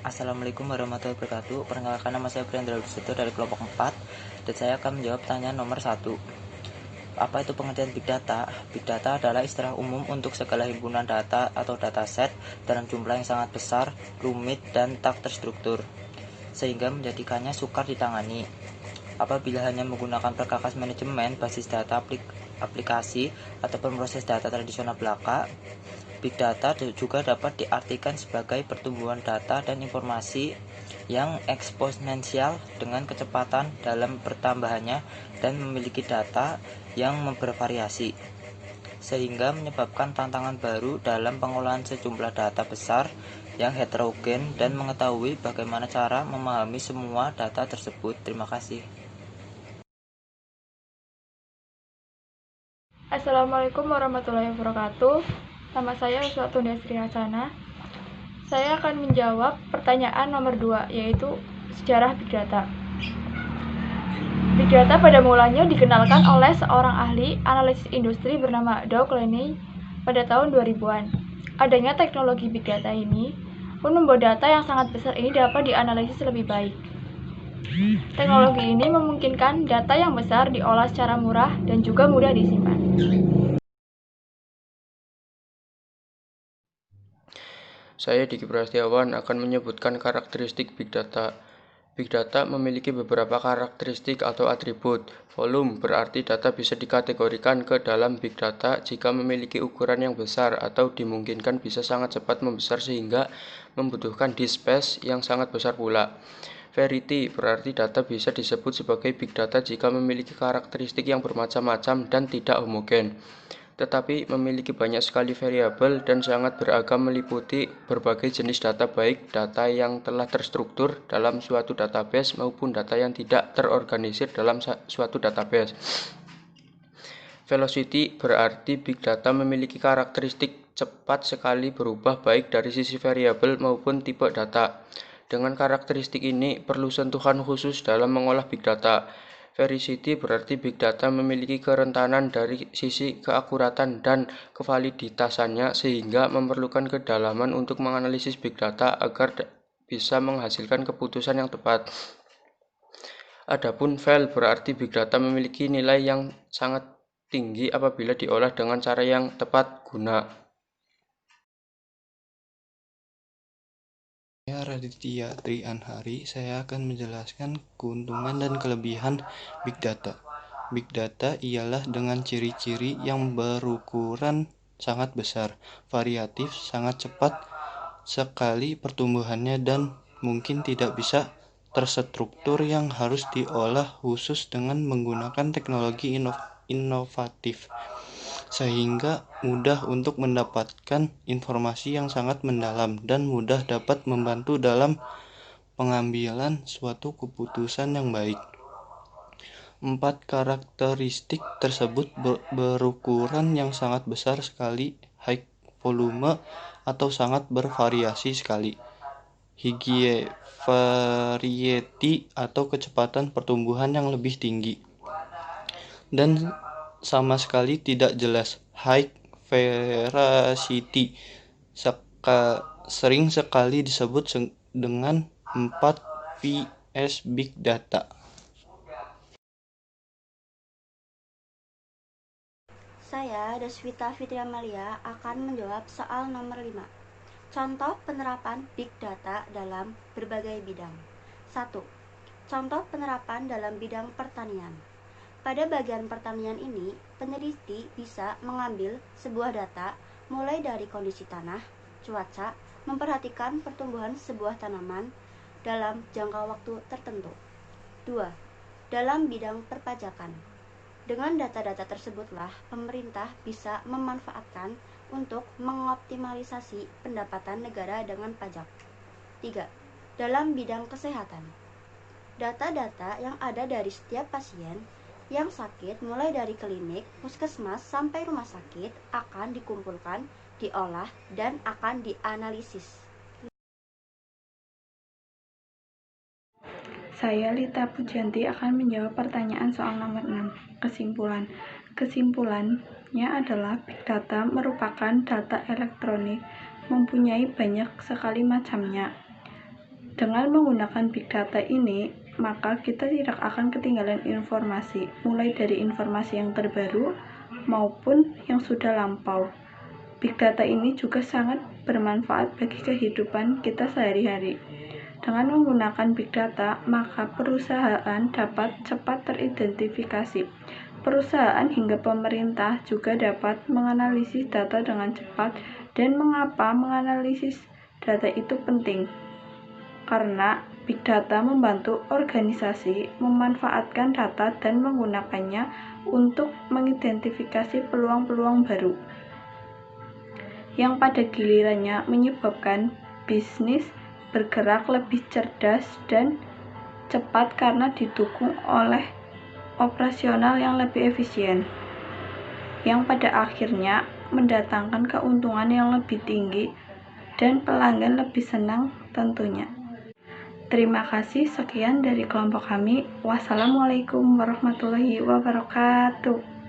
Assalamualaikum warahmatullahi wabarakatuh. Perkenalkan, nama saya Brian Drawusuto dari kelompok 4 dan saya akan menjawab pertanyaan nomor 1. Apa itu pengertian Big Data? Big Data adalah istilah umum untuk segala himpunan data atau dataset dalam jumlah yang sangat besar, rumit, dan tak terstruktur, sehingga menjadikannya sukar ditangani. Apabila hanya menggunakan perkakas manajemen basis data aplikasi atau proses data tradisional belaka, Big Data juga dapat diartikan sebagai pertumbuhan data dan informasi yang eksponensial dengan kecepatan dalam pertambahannya dan memiliki data yang bervariasi, sehingga menyebabkan tantangan baru dalam pengolahan sejumlah data besar yang heterogen dan mengetahui bagaimana cara memahami semua data tersebut. Terima kasih. Assalamualaikum warahmatullahi wabarakatuh. Nama saya Uswatun Desri Hasana. Saya akan menjawab pertanyaan nomor 2, yaitu sejarah Big Data. Big Data pada mulanya dikenalkan oleh seorang ahli analisis industri bernama Doug Leney pada tahun 2000-an. Adanya teknologi Big Data ini pun membuat data yang sangat besar ini dapat dianalisis lebih baik. Teknologi ini memungkinkan data yang besar diolah secara murah dan juga mudah disimpan. Saya Diki Prasetyawan akan menyebutkan karakteristik Big Data. Big Data memiliki beberapa karakteristik atau atribut. Volume berarti data bisa dikategorikan ke dalam Big Data jika memiliki ukuran yang besar atau dimungkinkan bisa sangat cepat membesar sehingga membutuhkan disk space yang sangat besar pula. Variety berarti data bisa disebut sebagai Big Data jika memiliki karakteristik yang bermacam-macam dan tidak homogen, tetapi memiliki banyak sekali variabel dan sangat beragam meliputi berbagai jenis data, baik data yang telah terstruktur dalam suatu database maupun data yang tidak terorganisir dalam suatu database. Velocity berarti Big Data memiliki karakteristik cepat sekali berubah baik dari sisi variabel maupun tipe data. Dengan karakteristik ini perlu sentuhan khusus dalam mengolah Big Data. Veracity berarti Big Data memiliki kerentanan dari sisi keakuratan dan kevaliditasannya sehingga memerlukan kedalaman untuk menganalisis Big Data agar bisa menghasilkan keputusan yang tepat. Adapun val berarti Big Data memiliki nilai yang sangat tinggi apabila diolah dengan cara yang tepat guna. Saya Raditya Trianhari, saya akan menjelaskan keuntungan dan kelebihan Big Data. Big Data ialah dengan ciri-ciri yang berukuran sangat besar, variatif, sangat cepat sekali pertumbuhannya dan mungkin tidak bisa terstruktur yang harus diolah khusus dengan menggunakan teknologi inovatif, sehingga mudah untuk mendapatkan informasi yang sangat mendalam dan mudah dapat membantu dalam pengambilan suatu keputusan yang baik. 4 karakteristik tersebut berukuran yang sangat besar sekali, high volume atau sangat bervariasi sekali, high variety atau kecepatan pertumbuhan yang lebih tinggi, dan sama sekali tidak jelas, high veracity, sering sekali disebut dengan 4 Vs Big Data. Saya, Deswita Fitri Amalia, akan menjawab soal nomor 5. Contoh penerapan Big Data dalam berbagai bidang. 1. Contoh penerapan dalam bidang pertanian. Pada bagian pertanian ini, peneliti bisa mengambil sebuah data mulai dari kondisi tanah, cuaca, memperhatikan pertumbuhan sebuah tanaman dalam jangka waktu tertentu. 2. Dalam bidang perpajakan. Dengan data-data tersebutlah pemerintah bisa memanfaatkan untuk mengoptimalisasi pendapatan negara dengan pajak. 3. Dalam bidang kesehatan. Data-data yang ada dari setiap pasien yang sakit mulai dari klinik, puskesmas sampai rumah sakit akan dikumpulkan, diolah, dan akan dianalisis. Saya Lita Pujanti akan menjawab pertanyaan soal nomor 6. Kesimpulan. Kesimpulannya adalah Big Data merupakan data elektronik mempunyai banyak sekali macamnya. Dengan menggunakan big data ini, maka kita tidak akan ketinggalan informasi, mulai dari informasi yang terbaru maupun yang sudah lampau. Big data ini juga sangat bermanfaat bagi kehidupan kita sehari-hari. Dengan menggunakan big data, maka perusahaan dapat cepat teridentifikasi. Perusahaan hingga pemerintah juga dapat menganalisis data dengan cepat. Dan mengapa menganalisis data itu penting? Karena big data membantu organisasi memanfaatkan data dan menggunakannya untuk mengidentifikasi peluang-peluang baru, yang pada gilirannya menyebabkan bisnis bergerak lebih cerdas dan cepat karena didukung oleh operasional yang lebih efisien, yang pada akhirnya mendatangkan keuntungan yang lebih tinggi dan pelanggan lebih senang tentunya. Terima kasih, sekian dari kelompok kami. Wassalamualaikum warahmatullahi wabarakatuh.